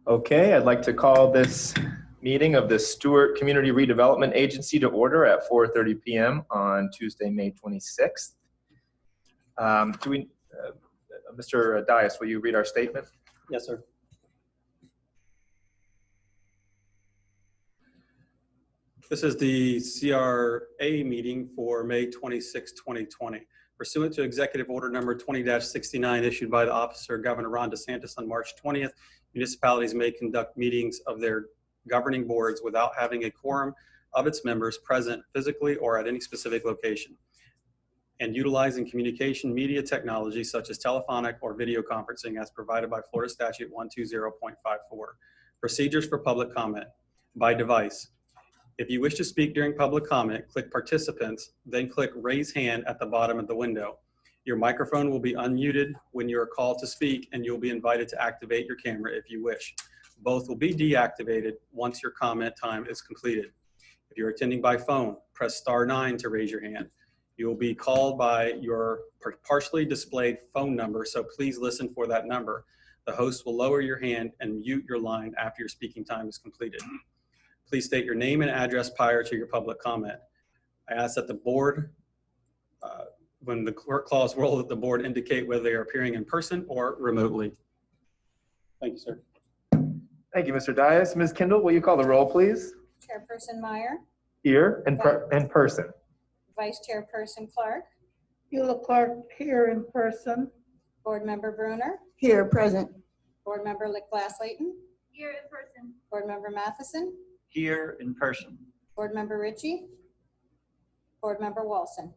Okay, I'd like to call this meeting of the Stewart Community Redevelopment Agency to order at 4:30 p.m. on Tuesday, May 26th. Mr. Dias, will you read our statement? Yes, sir. This is the CRA meeting for May 26, 2020. Pursuant to Executive Order number 20-69 issued by the Officer of Governor Ron DeSantis on March 20th, municipalities may conduct meetings of their governing boards without having a quorum of its members present physically or at any specific location, and utilizing communication media technology such as telephonic or video conferencing as provided by Florida Statute 120.54. Procedures for public comment by device. If you wish to speak during public comment, click Participants, then click Raise Hand at the bottom of the window. Your microphone will be unmuted when you are called to speak, and you'll be invited to activate your camera if you wish. Both will be deactivated once your comment time is completed. If you're attending by phone, press *9 to raise your hand. You will be called by your partially displayed phone number, so please listen for that number. The host will lower your hand and mute your line after your speaking time is completed. Please state your name and address prior to your public comment. I ask that the board, when the clerk calls roll, that the board indicate whether they are appearing in person or remotely. Thank you, sir. Thank you, Mr. Dias. Ms. Kindle, will you call the roll, please? Chairperson Meyer. Here in person. Vice Chairperson Clark. Eula Clark here in person. Board Member Bruner. Here, present. Board Member Glass-Layton. Here in person. Board Member Matheson. Here in person. Board Member Ritchie. Board Member Walson.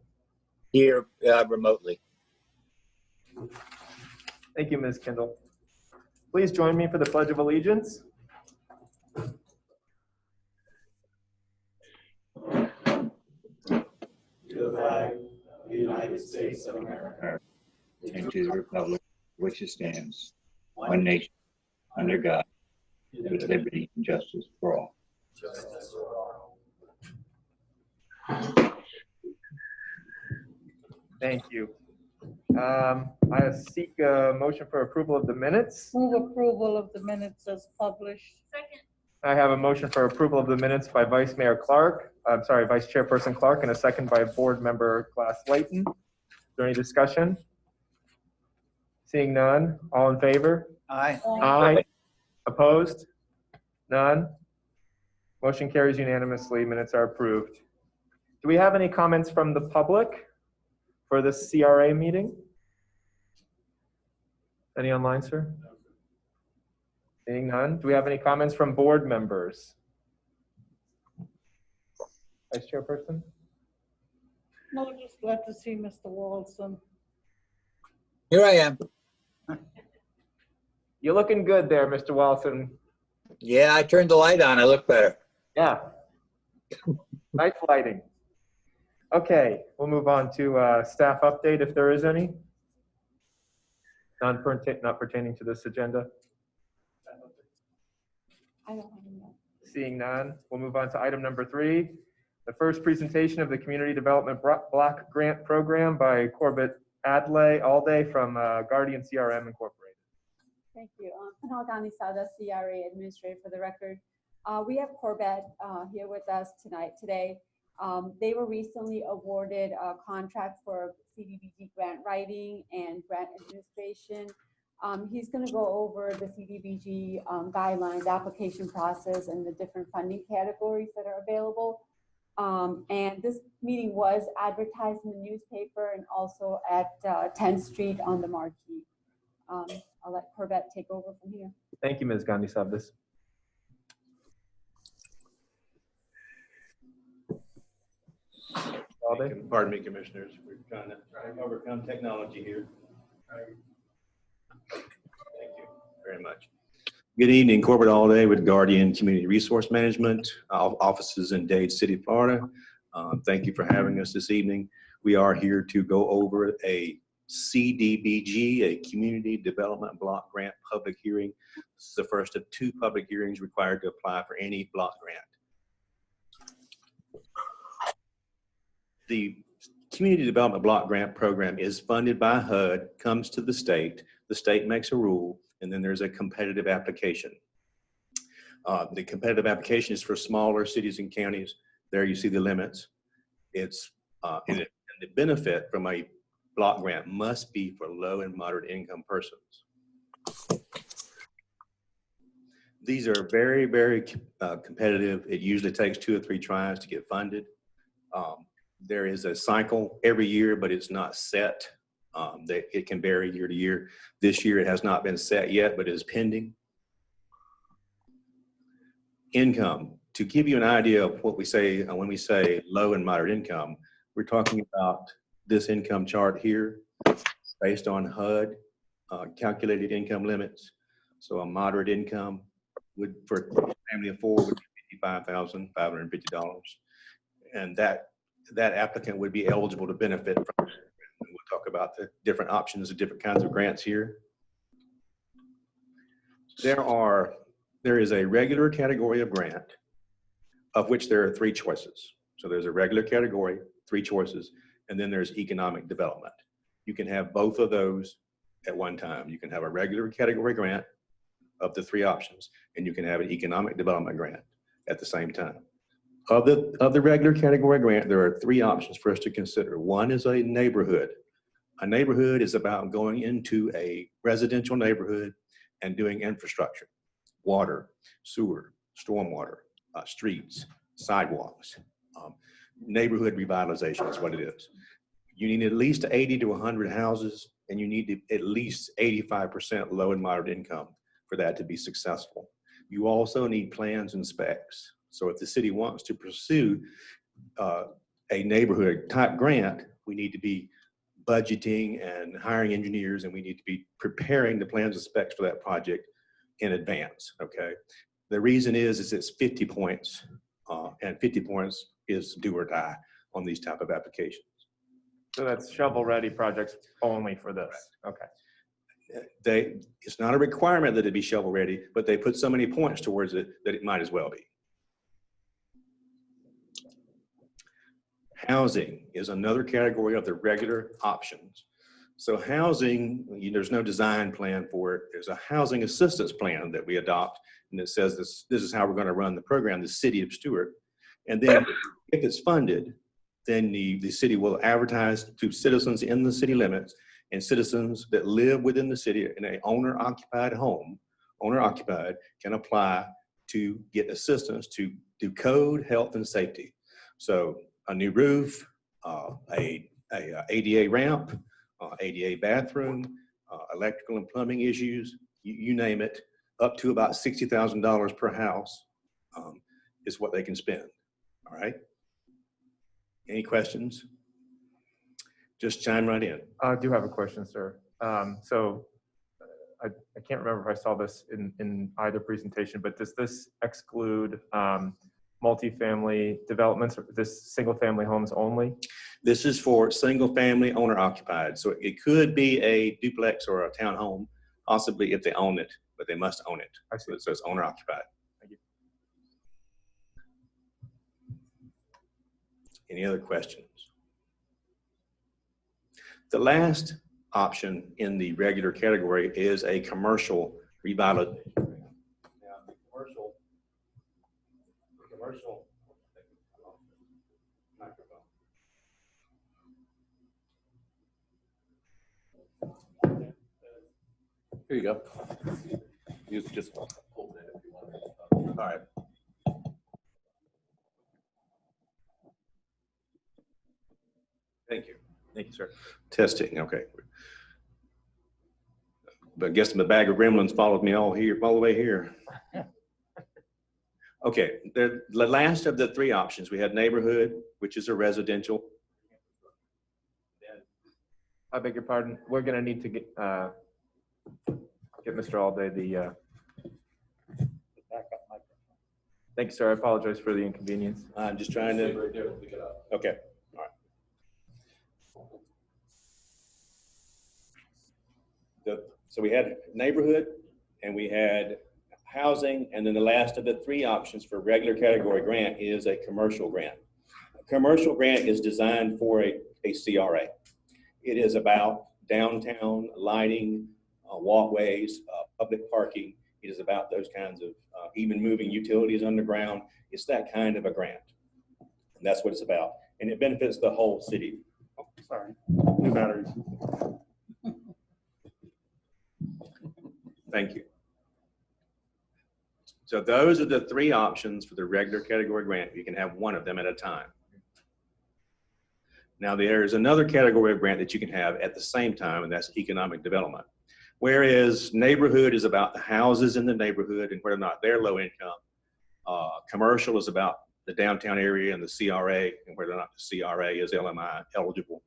Here remotely. Thank you, Ms. Kindle. Please join me for the Pledge of Allegiance. To the flag of the United States of America, And to the republic which it stands, one nation, under God, with liberty and justice for all. Thank you. I seek a motion for approval of the minutes. Move approval of the minutes as published. Second. I have a motion for approval of the minutes by Vice Chairperson Clark, and a second by Board Member Glass-Layton. Is there any discussion? Seeing none, all in favor? Aye. Aye. Opposed? None. Motion carries unanimously. Minutes are approved. Do we have any comments from the public for this CRA meeting? Any online, sir? Seeing none. Do we have any comments from board members? Vice Chairperson? No, just glad to see Mr. Walson. Here I am. You're looking good there, Mr. Wilson. Yeah, I turned the light on. I look better. Yeah. Nice lighting. Okay, we'll move on to staff update if there is any. Not pertaining to this agenda. I don't have any. Seeing none, we'll move on to item number 3. The first presentation of the Community Development Block Grant Program by Corbett Alday from Guardian CRM Incorporated. Thank you. Panal Ganisada, CRA Administrator for the record. We have Corbett here with us today. They were recently awarded a contract for CDBG grant writing and grant administration. He's going to go over the CDBG guidelines, application process, and the different funding categories that are available. And this meeting was advertised in the newspaper and also at 10th Street on the marquee. I'll let Corbett take over from here. Thank you, Ms. Gandhi Sabdas. Pardon me, Commissioners. We're trying to overcome technology here. Thank you very much. Good evening, Corbett Alday with Guardian Community Resource Management, offices in Dade City, Florida. Thank you for having us this evening. We are here to go over a CDBG, a Community Development Block Grant public hearing. This is the first of 2 public hearings required to apply for any block grant. The Community Development Block Grant Program is funded by HUD, comes to the state makes a rule, and then there's a competitive application. The competitive application is for smaller cities and counties. There you see the limits. It's and the benefit from a block grant must be for low and moderate income persons. These are very, very competitive. It usually takes 2 or 3 tries to get funded. There is a cycle every year, but it's not set. It can vary year to year. This year it has not been set yet, but it is pending. Income. To give you an idea of what we say when we say low and moderate income, we're talking about this income chart here based on HUD calculated income limits. So a moderate income would, for a family of 4, would be $55,550. And that applicant would be eligible to benefit from it. And we'll talk about the different options of different kinds of grants here. There is a regular category of grant of which there are 3 choices. So there's a regular category, 3 choices, and then there's economic development. You can have both of those at one time. You can have a regular category grant of the 3 options, and you can have an economic development grant at the same time. Of the regular category grant, there are 3 options for us to consider. One is a neighborhood. A neighborhood is about going into a residential neighborhood and doing infrastructure, water, sewer, stormwater, streets, sidewalks. Neighborhood revitalization is what it is. You need at least 80 to 100 houses, and you need at least 85% low and moderate income for that to be successful. You also need plans and specs. So if the city wants to pursue a neighborhood type grant, we need to be budgeting and hiring engineers, and we need to be preparing the plans and specs for that project in advance, okay? The reason is it's 50 points, and 50 points is do or die on these type of applications. So that's shovel-ready projects only for this. Okay. It's not a requirement that it be shovel-ready, but they put so many points towards it that it might as well be. Housing is another category of the regular options. So housing, there's no design plan for it. There's a housing assistance plan that we adopt, and it says this is how we're going to run the program, the city of Stewart. And then if it's funded, then the city will advertise to citizens in the city limits and citizens that live within the city in an owner-occupied home, owner-occupied, can apply to get assistance to do code, health, and safety. So a new roof, a ADA ramp, ADA bathroom, electrical and plumbing issues, you name it, up to about $60,000 per house is what they can spend. All right. Any questions? Just chime right in. I do have a question, sir. So I can't remember if I saw this in either presentation, but does this exclude multifamily developments, or this single family homes only? This is for single family owner occupied. So it could be a duplex or a townhome, possibly if they own it, but they must own it. I see. So it's owner occupied. Thank you. Any other questions? The last option in the regular category is a commercial revitalization. Now, the commercial microphone. Here you go. You just hold that if you want. All right. Thank you. Thank you, sir. Testing, okay. But I guess the bag of gremlins followed me all the way here. Okay, the last of the three options, we had neighborhood, which is a residential. I beg your pardon. We're going to need to get Mr. Alday the backup microphone. Thank you, sir. I apologize for the inconvenience. I'm just trying to. Okay, all right. So we had neighborhood and we had housing, and then the last of the three options for regular category grant is a commercial grant. A commercial grant is designed for a CRA. It is about downtown lighting, walkways, public parking. It is about those kinds of, even moving utilities underground. It's that kind of a grant. And that's what it's about. And it benefits the whole city. Oh, sorry, new batteries. Thank you. So those are the three options for the regular category grant. You can have one of them at a time. Now there is another category of grant that you can have at the same time, and that's economic development. Whereas neighborhood is about the houses in the neighborhood and whether or not they're low income. Commercial is about the downtown area and the CRA and whether or not the CRA is LMI eligible.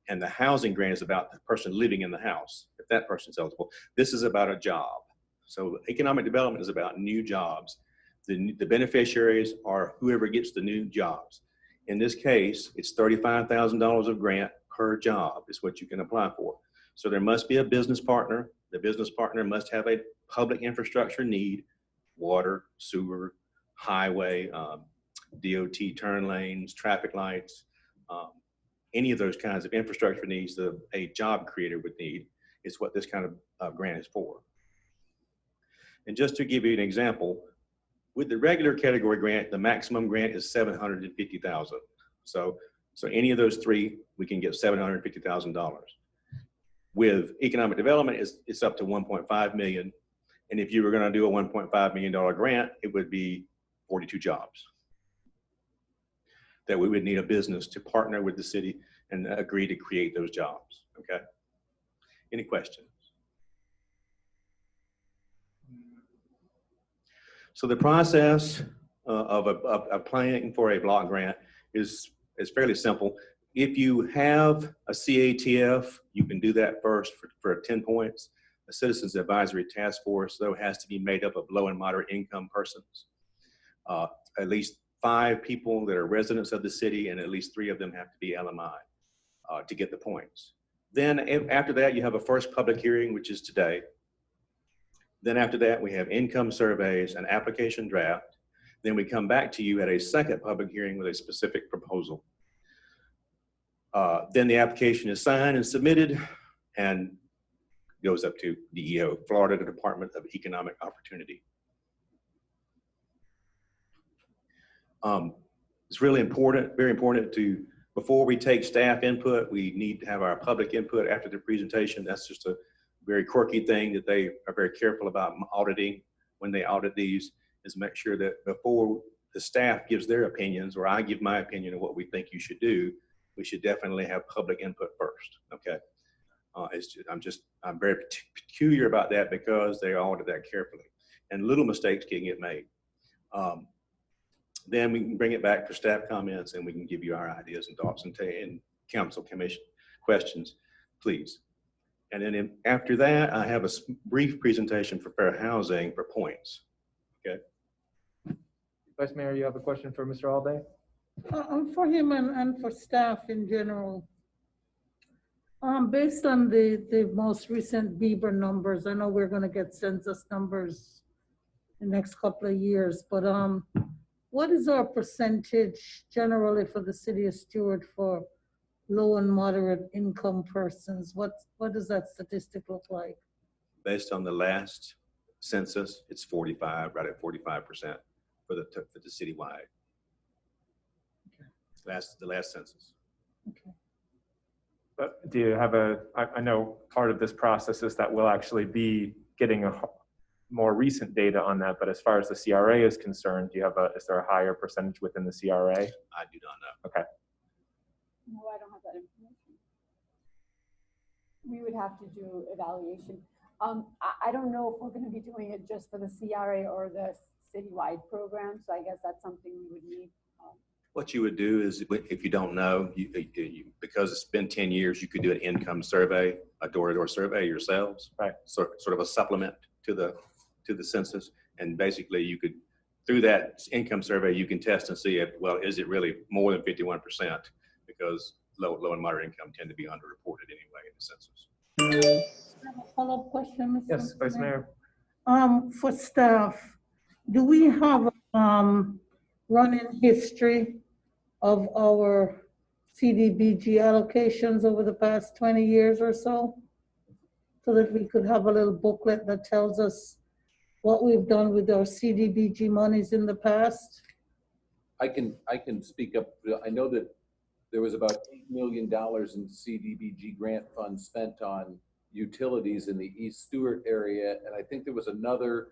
And the housing grant is about the person living in the house, if that person's eligible. This is about a job. So economic development is about new jobs. The beneficiaries are whoever gets the new jobs. In this case, it's $35,000 of grant per job is what you can apply for. So there must be a business partner. The business partner must have a public infrastructure need, water, sewer, highway, DOT turn lanes, traffic lights, any of those kinds of infrastructure needs that a job creator would need is what this kind of grant is for. And just to give you an example, with the regular category grant, the maximum grant is $750,000. So any of those three, we can get $750,000. With economic development, it's up to 1.5 million. And if you were going to do a $1.5 million grant, it would be 42 jobs that we would need a business to partner with the city and agree to create those jobs. Okay. Any questions? So the process of applying for a block grant is fairly simple. If you have a CATF, you can do that first for 10 points. A Citizens Advisory Task Force, though, has to be made up of low and moderate income persons. At least 5 people that are residents of the city, and at least 3 of them have to be LMI to get the points. Then after that, you have a first public hearing, which is today. Then after that, we have income surveys, an application draft. Then we come back to you at a second public hearing with a specific proposal. Then the application is signed and submitted and goes up to DEO, Florida Department of Economic Opportunity. It's really important, very important to, before we take staff input, we need to have our public input after the presentation. That's just a very quirky thing that they are very careful about auditing when they audit these, is make sure that before the staff gives their opinions or I give my opinion of what we think you should do, we should definitely have public input first, okay? I'm very peculiar about that because they audit that carefully and little mistakes can get made. Then we can bring it back for staff comments and we can give you our ideas and thoughts and council commission questions, please. And then after that, I have a brief presentation for fair housing for points. Vice Mayor, you have a question for Mr. Alday? For him and for staff in general. Based on the most recent Bieber numbers, I know we're gonna get census numbers the next couple of years, but what is our percentage generally for the city of Stewart for low and moderate income persons? What does that statistic look like? Based on the last census, it's 45, right at 45% for the citywide. The last census. Okay. But do you have I know part of this process is that we'll actually be getting more recent data on that, but as far as the CRA is concerned, is there a higher percentage within the CRA? I do not know. Okay. No, I don't have that information. We would have to do evaluation. I don't know if we're going to be doing it just for the CRA or the citywide program, so I guess that's something we would need. What you would do is, if you don't know, because it's been 10 years, you could do an income survey, a door-to-door survey yourselves. Right. Sort of a supplement to the census, and basically you could, through that income survey, you can test and see if, well, is it really more than 51%? Because low and moderate income tend to be underreported anyway in the census. I have a follow-up question, Mr. Yes, Vice Mayor. For staff, do we have running history of our CDBG allocations over the past 20 years or so? So that we could have a little booklet that tells us what we've done with our CDBG monies in the past? I can speak up. I know that there was about $8 million in CDBG grant funds spent on utilities in the East Stewart area. And I think there was another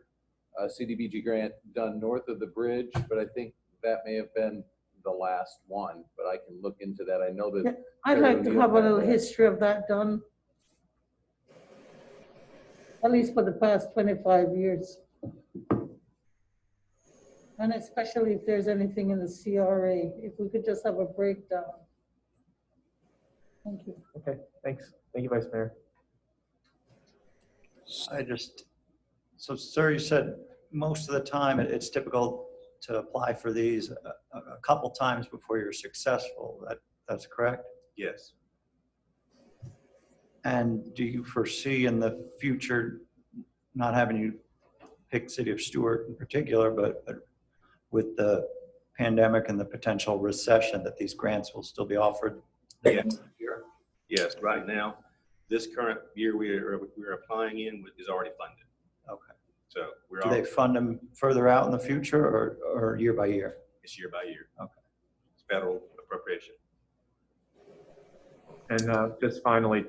CDBG grant done north of the bridge, but I think that may have been the last one, but I can look into that. I know that. Yeah, I'd like to have a little history of that done. At least for the past 25 years. And especially if there's anything in the CRA, if we could just have a breakdown. Thank you. Okay, thanks. Thank you, Vice Mayor. So sir, you said most of the time it's typical to apply for these a couple times before you're successful. That's correct? Yes. And do you foresee in the future, not having you pick City of Stewart in particular, but with the pandemic and the potential recession, that these grants will still be offered? Yes. Yes. Right now, this current year we're applying in is already funded. Okay. So do they fund them further out in the future or year by year? It's year by year. Okay. It's federal appropriation. And just finally,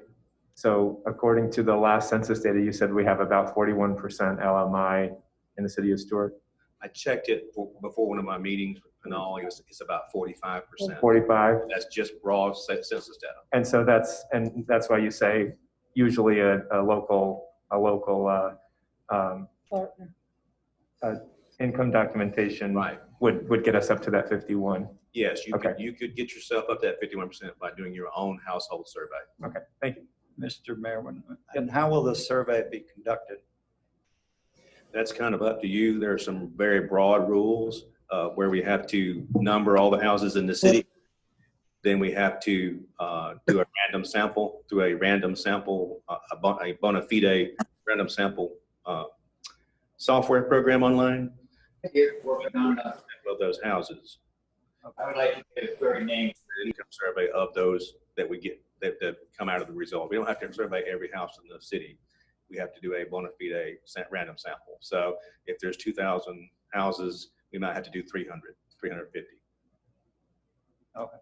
so according to the last census data, you said we have about 41% LMI in the city of Stewart? I checked it before one of my meetings and all, it's about 45%. 45? That's just raw census data. And so that's why you say usually a local Partner. income documentation Right. would get us up to that 51. Yes, you Okay. could get yourself up to that 51% by doing your own household survey. Okay, thank you. Mr. Mayor, and how will the survey be conducted? That's kind of up to you. There are some very broad rules where we have to number all the houses in the city. Then we have to do a random sample through a random sample, a bona fide random sample software program online. Working on Of those houses. I would like to get a very name. The income survey of those that we get that come out of the result. We don't have to survey every house in the city. We have to do a bona fide random sample. So if there's 2,000 houses, we might have to do 300, 350. Okay.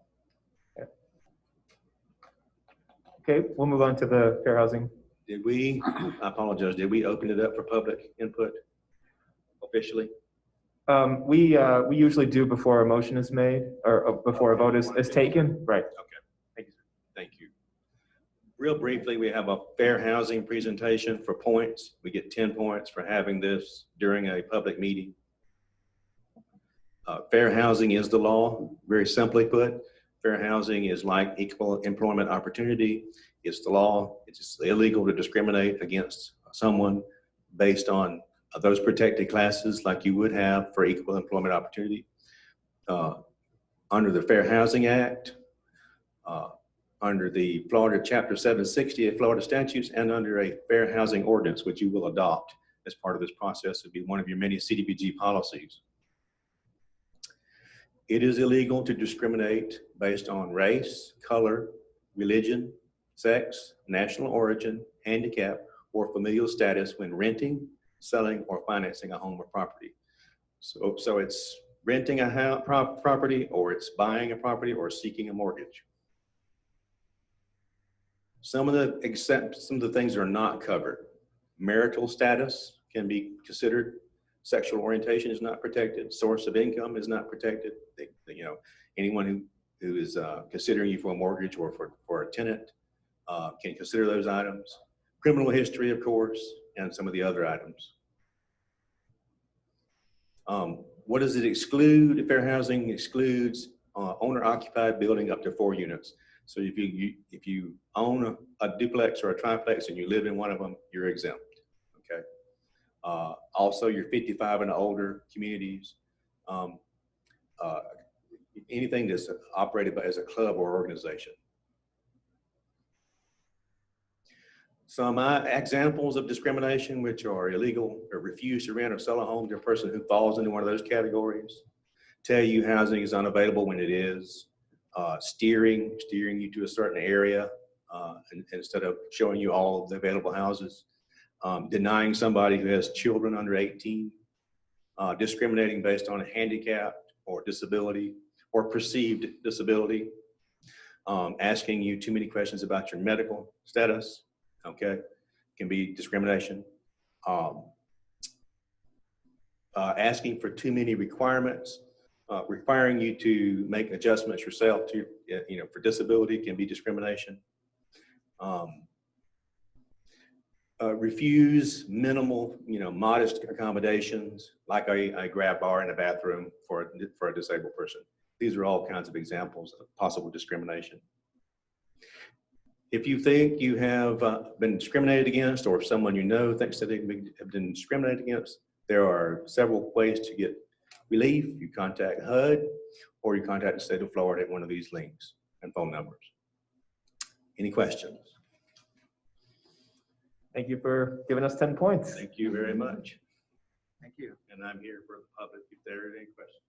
Okay, we'll move on to the fair housing. Did we, I apologize, did we open it up for public input officially? We usually do before a motion is made or before a vote is taken. Right. Okay. Thank you, sir. Thank you. Real briefly, we have a fair housing presentation for points. We get 10 points for having this during a public meeting. Fair housing is the law, very simply put. Fair housing is like equal employment opportunity. It's the law. It's illegal to discriminate against someone based on those protected classes like you would have for equal employment opportunity. Under the Fair Housing Act, under the Florida Chapter 760 of Florida statutes, and under a Fair Housing Ordinance, which you will adopt as part of this process. It'll be one of your many CDBG policies. It is illegal to discriminate based on race, color, religion, sex, national origin, handicap, or familial status when renting, selling, or financing a home or property. So it's renting a property, or it's buying a property, or seeking a mortgage. Some of the things are not covered. Marital status can be considered. Sexual orientation is not protected. Source of income is not protected. Anyone who is considering you for a mortgage or for a tenant can consider those items. Criminal history, of course, and some of the other items. What does it exclude? Fair housing excludes owner-occupied building up to 4 units. So if you own a duplex or a triplex and you live in one of them, you're exempt. Okay. Also, your 55 and older communities, anything that's operated as a club or organization. Some examples of discrimination, which are illegal or refuse to rent or sell a home to a person who falls into one of those categories. Tell you housing is unavailable when it is. Steering you to a certain area instead of showing you all of the available houses. Denying somebody who has children under 18. Discriminating based on a handicap or disability or perceived disability. Asking you too many questions about your medical status. Okay, can be discrimination. Asking for too many requirements, requiring you to make adjustments yourself to, for disability can be discrimination. Refuse minimal, modest accommodations, like a grab bar in a bathroom for a disabled person. These are all kinds of examples of possible discrimination. If you think you have been discriminated against, or if someone you know thinks that they have been discriminated against, there are several ways to get relief. You contact HUD, or you contact the state of Florida at one of these links and phone numbers. Any questions? Thank you for giving us 10 points. Thank you very much. Thank you. And I'm here for the public if there are any questions.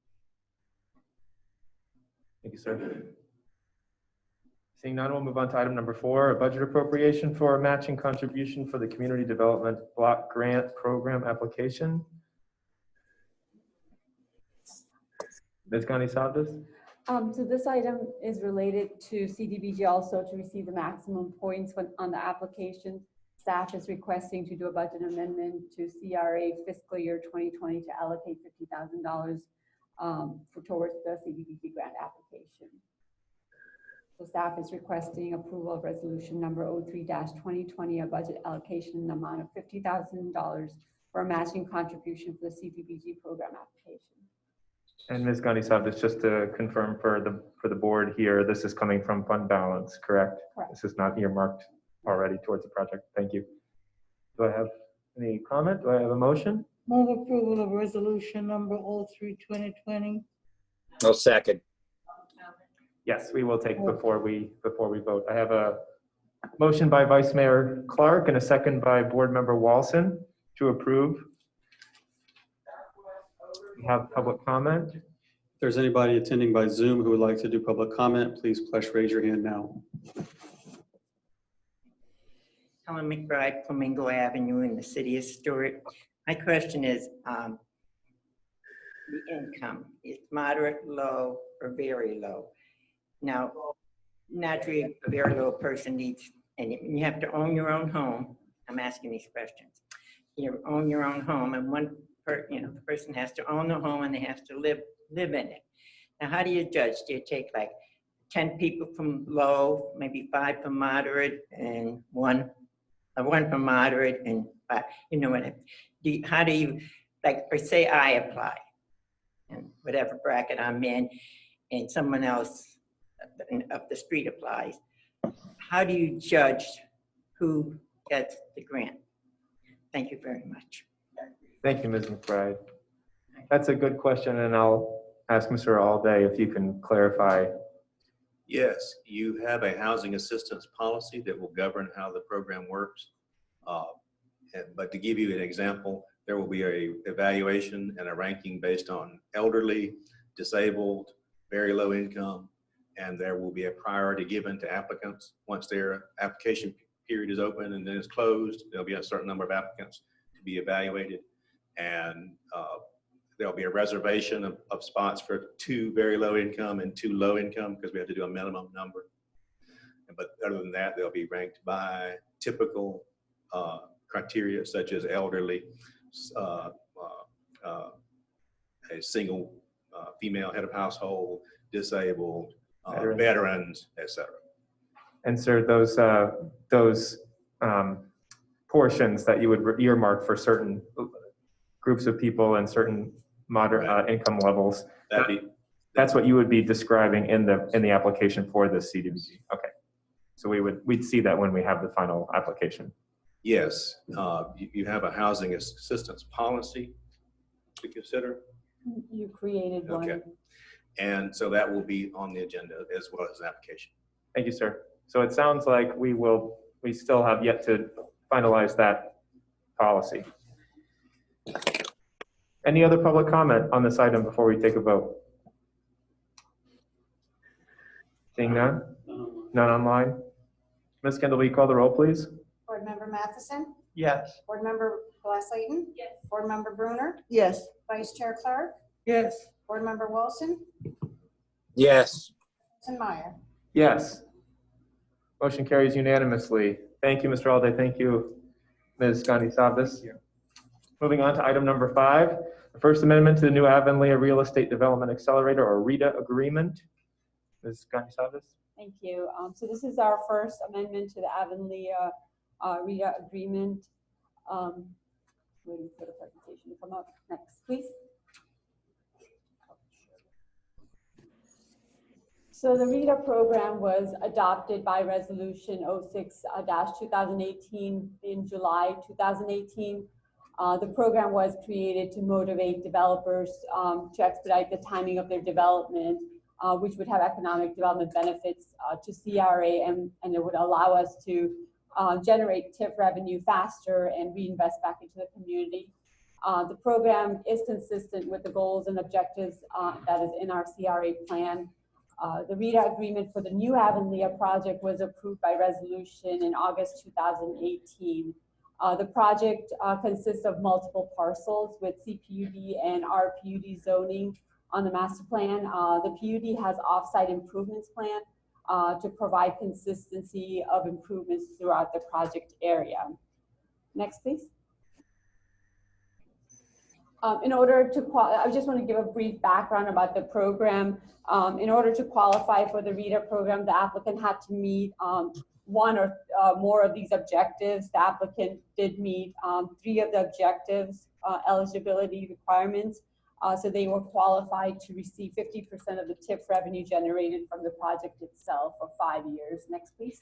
Thank you, sir. Seeing none, we'll move on to item number 4, a budget appropriation for a matching contribution for the Community Development Block Grant Program application. Ms. Ganisabdes? So this item is related to CDBG also to receive the maximum points on the application. Staff is requesting to do a budget amendment to CRA fiscal year 2020 to allocate $50,000 towards the CDBG grant application. So staff is requesting approval of resolution number 03-2020, a budget allocation in the amount of $50,000 for a matching contribution for the CDBG program application. And Ms. Ganisabdes, just to confirm for the board here, this is coming from fund balance, correct? Correct. This is not earmarked already towards the project. Thank you. Do I have any comment? Do I have a motion? Move approval of resolution number 03-2020. No second. Yes, we will take before we vote. I have a motion by Vice Mayor Clark and a second by Board Member Walson to approve. We have public comment. If there's anybody attending by Zoom who would like to do public comment, please raise your hand now. Helen McBride, Flamingo Avenue in the city of Stewart. My question is, the income is moderate, low, or very low? Now, naturally, a very low person needs, and you have to own your own home. I'm asking these questions. You own your own home, and the person has to own the home and they have to live in it. Now, how do you judge? Do you take like 10 people from low, maybe 5 from moderate, and one from moderate, and 5? You know what? How do you, like, or say I apply, and whatever bracket I'm in, and someone else of the street applies, how do you judge who gets the grant? Thank you very much. Thank you, Ms. McBride. That's a good question, and I'll ask Mr. Alday if you can clarify. Yes, you have a housing assistance policy that will govern how the program works. But to give you an example, there will be a evaluation and a ranking based on elderly, disabled, very low income, and there will be a priority given to applicants. Once their application period is open and then it's closed, there'll be a certain number of applicants to be evaluated, and there'll be a reservation of spots for 2 very low income and 2 low income, because we have to do a minimum number. But other than that, they'll be ranked by typical criteria such as elderly, a single female head of household, disabled, veterans, etc. And sir, those portions that you would earmark for certain groups of people and certain moderate income levels, that's what you would be describing in the application for the CDBG. Okay. So we'd see that when we have the final application. Yes, you have a housing assistance policy to consider. You created one. Okay. And so that will be on the agenda as well as an application. Thank you, sir. So it sounds like we still have yet to finalize that policy. Any other public comment on this item before we take a vote? Seeing none? None online? Ms. Kendall, will you call the roll, please? Board Member Matheson? Yes. Board Member Glass-Leighton? Yes. Board Member Bruner? Yes. Vice Chair Clark? Yes. Board Member Wilson? Yes. President Meyer? Yes. Motion carries unanimously. Thank you, Mr. Alday. Thank you, Ms. Gandhi-Savas. Moving on to item number 5, the First Amendment to the new Avonlea Real Estate Development Accelerator, or REDA agreement. Ms. Gandhi-Savas. Thank you. So this is our first amendment to the Avonlea REDA agreement. Waiting for the presentation to come up. Next, please. So the REDA program was adopted by Resolution 06-2018 in July 2018. The program was created to motivate developers to expedite the timing of their development, which would have economic development benefits to CRA, and it would allow us to generate TIF revenue faster and reinvest back into the community. The program is consistent with the goals and objectives that is in our CRA plan. The REDA agreement for the new Avonlea project was approved by resolution in August 2018. The project consists of multiple parcels with CPUD and RPUD zoning on the master plan. The PUD has off-site improvements plan to provide consistency of improvements throughout the project area. Next, please. In order to I just want to give a brief background about the program. In order to qualify for the REDA program, the applicant had to meet one or more of these objectives. The applicant did meet 3 of the objectives, eligibility requirements. So they were qualified to receive 50% of the TIF revenue generated from the project itself for 5 years. Next, please.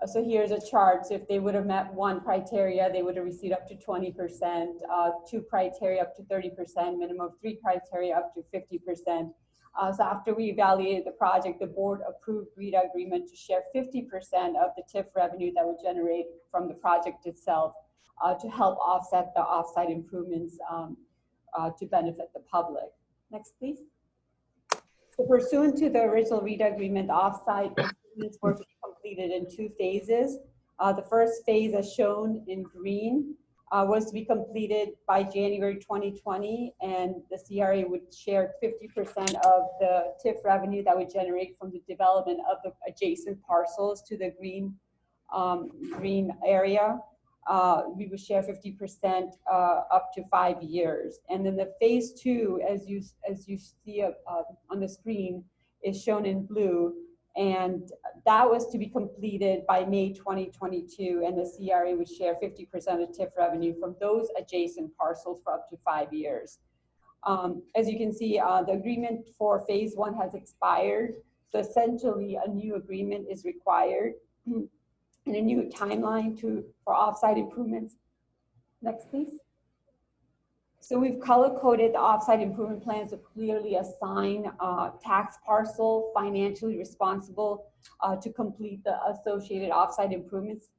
So here's a chart. So if they would have met 1 criteria, they would have received up to 20%, 2 criteria up to 30%, minimum of 3 criteria up to 50%. So after we evaluated the project, the board approved REDA agreement to share 50% of the TIF revenue that would generate from the project itself to help offset the offsite improvements to benefit the public. Next, please. So pursuant to the original REDA agreement, offsite improvements were to be completed in 2 phases. The first phase, as shown in green, was to be completed by January 2020, and the CRA would share 50% of the TIF revenue that would generate from the development of the adjacent parcels to the green area. We would share 50% up to 5 years. And then the phase 2, as you see on the screen, is shown in blue. And that was to be completed by May 2022, and the CRA would share 50% of TIF revenue from those adjacent parcels for up to 5 years. As you can see, the agreement for phase 1 has expired. So essentially a new agreement is required and a new timeline for offsite improvements. Next, please. So we've color-coded the offsite improvement plans to clearly assign tax parcel financially responsible to complete the associated offsite improvements.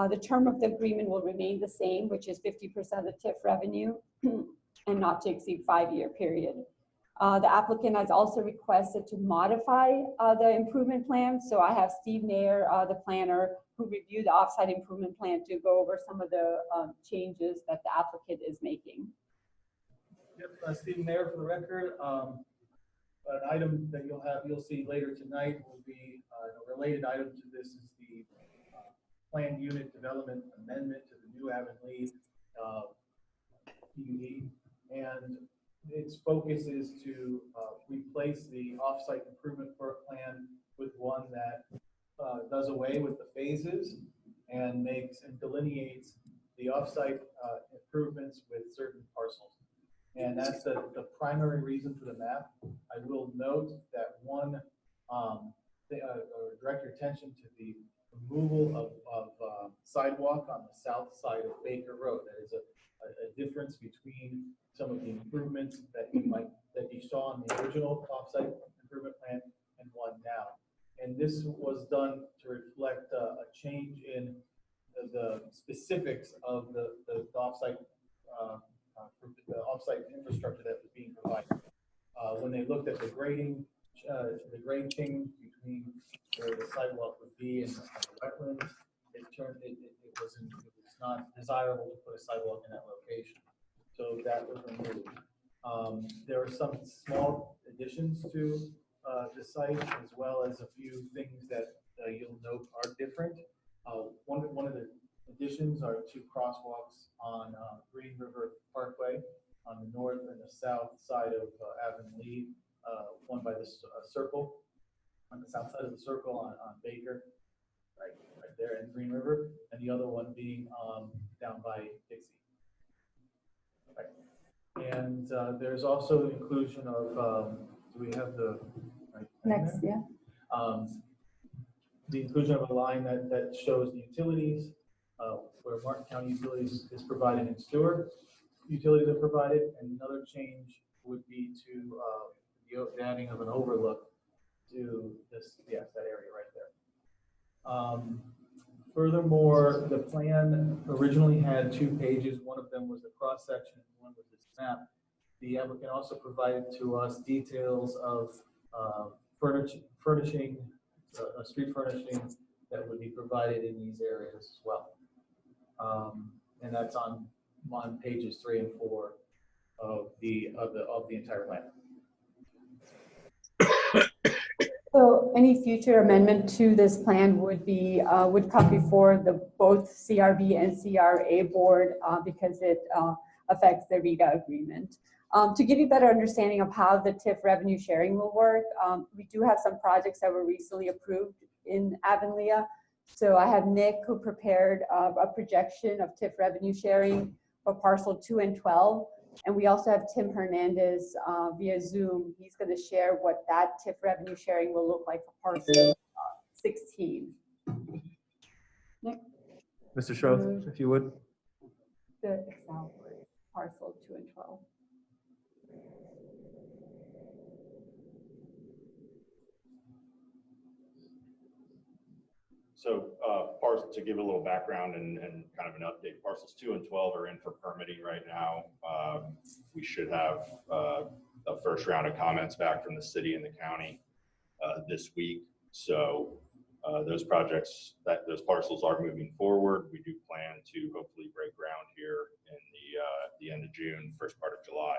The term of the agreement will remain the same, which is 50% of the TIF revenue and not to exceed 5-year period. The applicant has also requested to modify the improvement plan. So I have Steve Mayer, the planner, who reviewed the offsite improvement plan to go over some of the changes that the applicant is making. Yep, Steve Mayer for the record. An item that you'll see later tonight will be a related item to this is the planned unit development amendment to the new Avonlea PUD, and its focus is to replace the offsite improvement plan with one that does away with the phases and delineates the offsite improvements with certain parcels. And that's the primary reason for the map. I will note that direct your attention to the removal of sidewalk on the south side of Baker Road. That is a difference between some of the improvements that you saw in the original offsite improvement plan and one now. And this was done to reflect a change in the specifics of the offsite infrastructure that was being provided. When they looked at the grading change between where the sidewalk would be and the wetlands, it was not desirable to put a sidewalk in that location. So that was removed. There are some small additions to the site, as well as a few things that you'll note are different. One of the additions are 2 crosswalks on Green River Parkway on the north and the south side of Avonlea. One by the circle, on the south side of the circle on Baker, right there in Green River, and the other one being down by Dixie. Right. And there's also the inclusion of, do we have the right Next, yeah. The inclusion of a line that shows the utilities, where Martin County Utilities is provided and Stewart utilities are provided. And another change would be to the adding of an overlook to this, yes, that area right there. Furthermore, the plan originally had 2 pages. One of them was the cross section, and one was this map. The applicant also provided to us details of furnishing, street furnishing that would be provided in these areas as well. And that's on pages 3 and 4 of the entire plan. So any future amendment to this plan would come before both CRB and CRA board because it affects the RETA agreement. To give you a better understanding of how the TIF revenue sharing will work, we do have some projects that were recently approved in Avonlea. So I have Nick, who prepared a projection of TIF revenue sharing for parcel 2 and 12. And we also have Tim Hernandez via Zoom. He's going to share what that TIF revenue sharing will look like for parcel 16. Nick? Mr. Schroth, if you would. The Excel for parcel 2 and 12. So to give a little background and kind of an update, parcels 2 and 12 are in for permitting right now. We should have a first round of comments back from the city and the county this week. So those parcels are moving forward. We do plan to hopefully break ground here in the end of June, first part of July.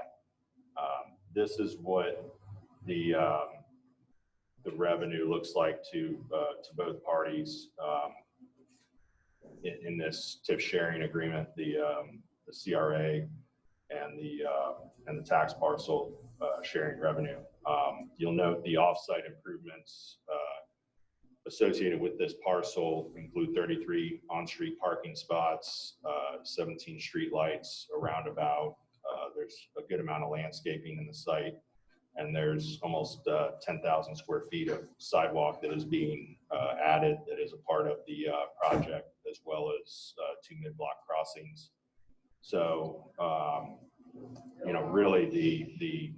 This is what the revenue looks like to both parties in this TIF sharing agreement, the CRA and the tax parcel sharing revenue. You'll note the offsite improvements associated with this parcel include 33 on-street parking spots, 17 street lights, around about There's a good amount of landscaping in the site, and there's almost 10,000 square feet of sidewalk that is being added that is a part of the project, as well as 2 mid-block crossings. So, really the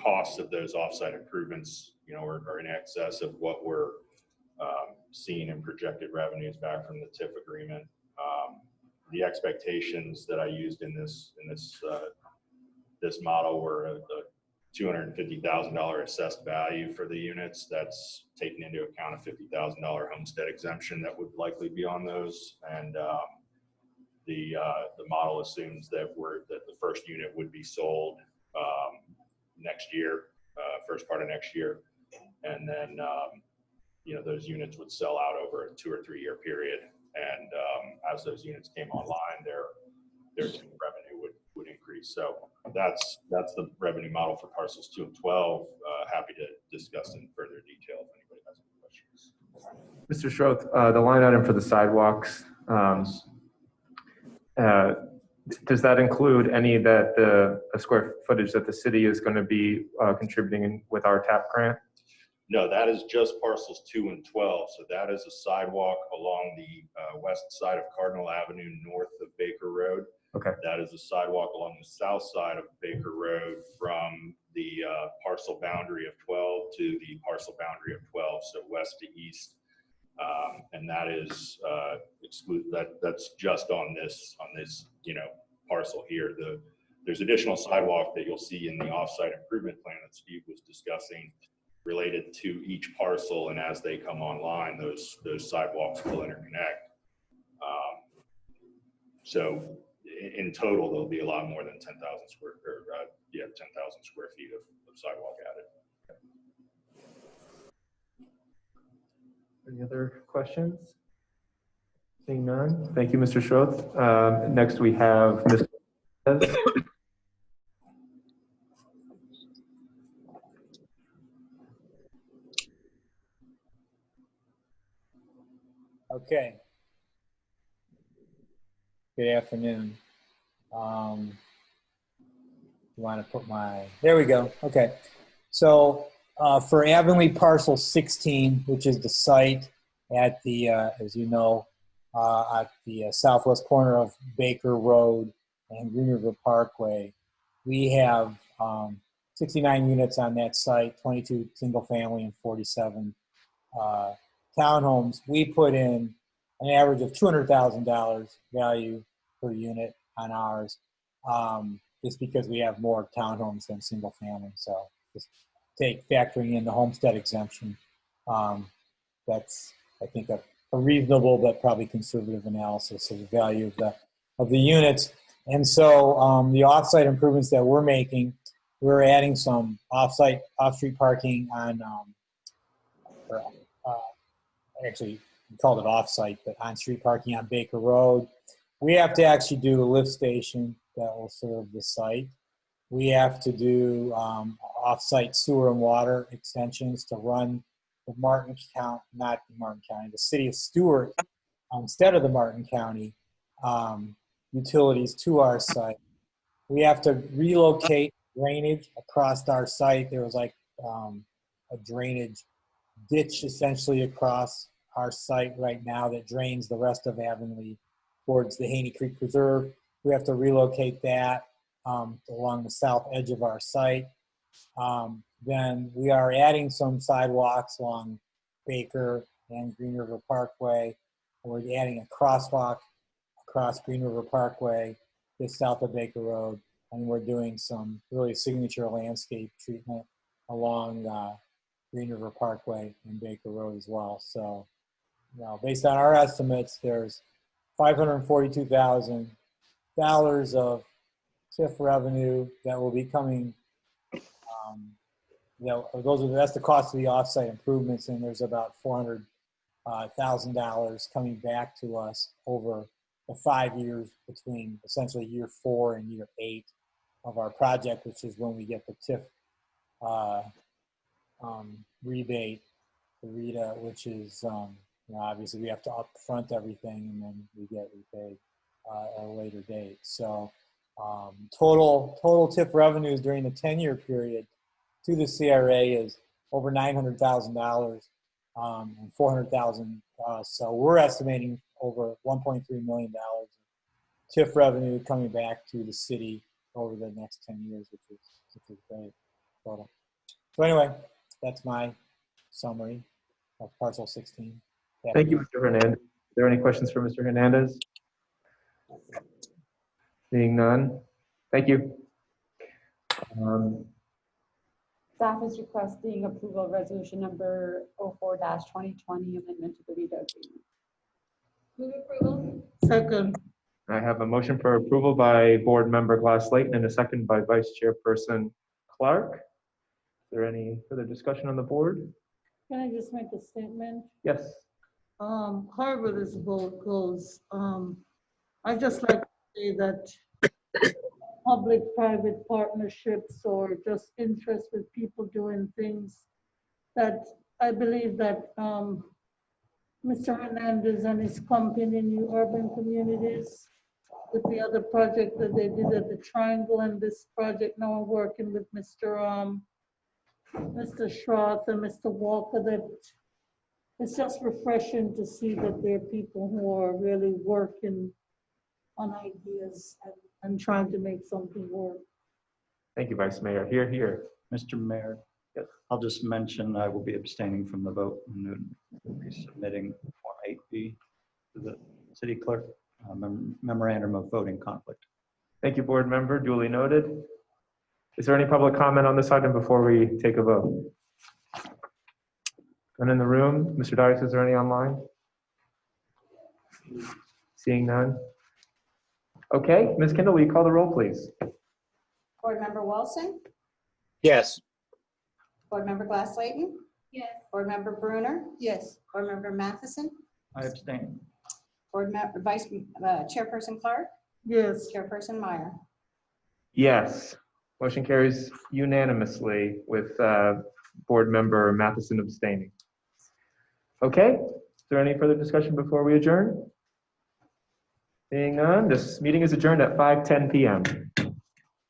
costs of those offsite improvements, are in excess of what we're seeing in projected revenues back from the TIF agreement. The expectations that I used in this model were a $250,000 assessed value for the units. That's taking into account a $50,000 homestead exemption that would likely be on those, and the model assumes that the first unit would be sold next year, first part of next year, and then those units would sell out over a 2 or 3 year period. And as those units came online, their revenue would increase. So that's the revenue model for parcels 2 and 12. Happy to discuss in further detail if anybody has any questions. Mr. Schroth, the line item for the sidewalks, does that include any that the square footage that the city is going to be contributing with our TAP grant? No, that is just parcels 2 and 12. So that is a sidewalk along the west side of Cardinal Avenue, north of Baker Road. Okay. That is a sidewalk along the south side of Baker Road from the parcel boundary of 12 to the parcel boundary of 12, so west to east. And that is that's just on this parcel here. There's additional sidewalk that you'll see in the offsite improvement plan that Steve was discussing related to each parcel, and as they come online, those sidewalks will interconnect. So in total, there'll be a lot more than 10,000 square feet of sidewalk added. Any other questions? Seeing none. Thank you, Mr. Schroth. Next, we have Mr. Okay. Good afternoon. You want to put there we go. Okay. So for Avonlea Parcel 16, which is the site at the, as you know, at the southwest corner of Baker Road and Green River Parkway, we have 69 units on that site, 22 single family and 47 townhomes. We put in an average of $200,000 value per unit on ours, just because we have more townhomes than single family. So just factoring in the homestead exemption, that's, I think, a reasonable but probably conservative analysis of the value of the units. And so the offsite improvements that we're making, we're adding some off-street parking on, actually we called it off-site, but on-street parking on Baker Road. We have to actually do a lift station that will serve the site. We have to do off-site sewer and water extensions to run the city of Stewart, instead of the Martin County utilities to our site. We have to relocate drainage across our site. There was like a drainage ditch essentially across our site right now that drains the rest of Avonlea towards the Haney Creek Preserve. We have to relocate that along the south edge of our site. Then we are adding some sidewalks along Baker and Green River Parkway. We're adding a crosswalk across Green River Parkway just south of Baker Road. And we're doing some really signature landscape treatment along Green River Parkway and Baker Road as well. So, based on our estimates, there's $542,000 of TIF revenue that will be coming. That's the cost of the offsite improvements, and there's about $400,000 coming back to us over the 5 years between essentially year 4 and year 8 of our project, which is when we get the TIF rebate, the RETA, which is obviously we have to upfront everything and then we get repaid at a later date. So Total TIF revenues during the 10-year period to the CRA is over $900,000 and $400,000. So we're estimating over $1.3 million TIF revenue coming back to the city over the next 10 years, which is great. So anyway, that's my summary of parcel 16. Thank you, Mr. Hernandez. Are there any questions for Mr. Hernandez? Seeing none. Thank you. Staff is requesting approval of resolution number 04-2020 amendment to the REDA agreement. Move approval. Second. I have a motion for approval by Board Member Glass Layton and a second by Vice Chairperson Clark. Is there any further discussion on the board? Can I just make a statement? Yes. However this vote goes, I just like to say that public-private partnerships or just interest with people doing things that I believe that Mr. Hernandez and his company, New Urban Communities, with the other project that they did at the Triangle and this project now I'm working with Mr. Schroth and Mr. Walker, that it's just refreshing to see that there are people who are really working on ideas and trying to make something work. Thank you, Vice Mayor. Here, here. Mr. Mayor, Yes. I'll just mention I will be abstaining from the vote and will be submitting Form 8B to the city clerk, memorandum of voting conflict. Thank you, Board Member. Duly noted. Is there any public comment on this item before we take a vote? None in the room. Mr. Dice, is there any online? Seeing none. Okay, Ms. Kendall, will you call the roll, please? Board Member Wilson. Yes. Board Member Glass Layton. Yes. Board Member Bruner. Yes. Board Member Matheson. I abstain. Vice Chairperson Clark. Yes. Chairperson Meyer. Yes. Motion carries unanimously with Board Member Matheson abstaining. Okay, is there any further discussion before we adjourn? Seeing none, this meeting is adjourned at 5:10 p.m.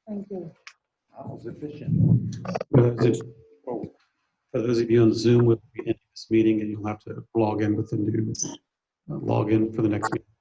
Thank you. That was efficient. For those of you on Zoom, we'll be ending this meeting and you'll have to log in with the new login for the next meeting.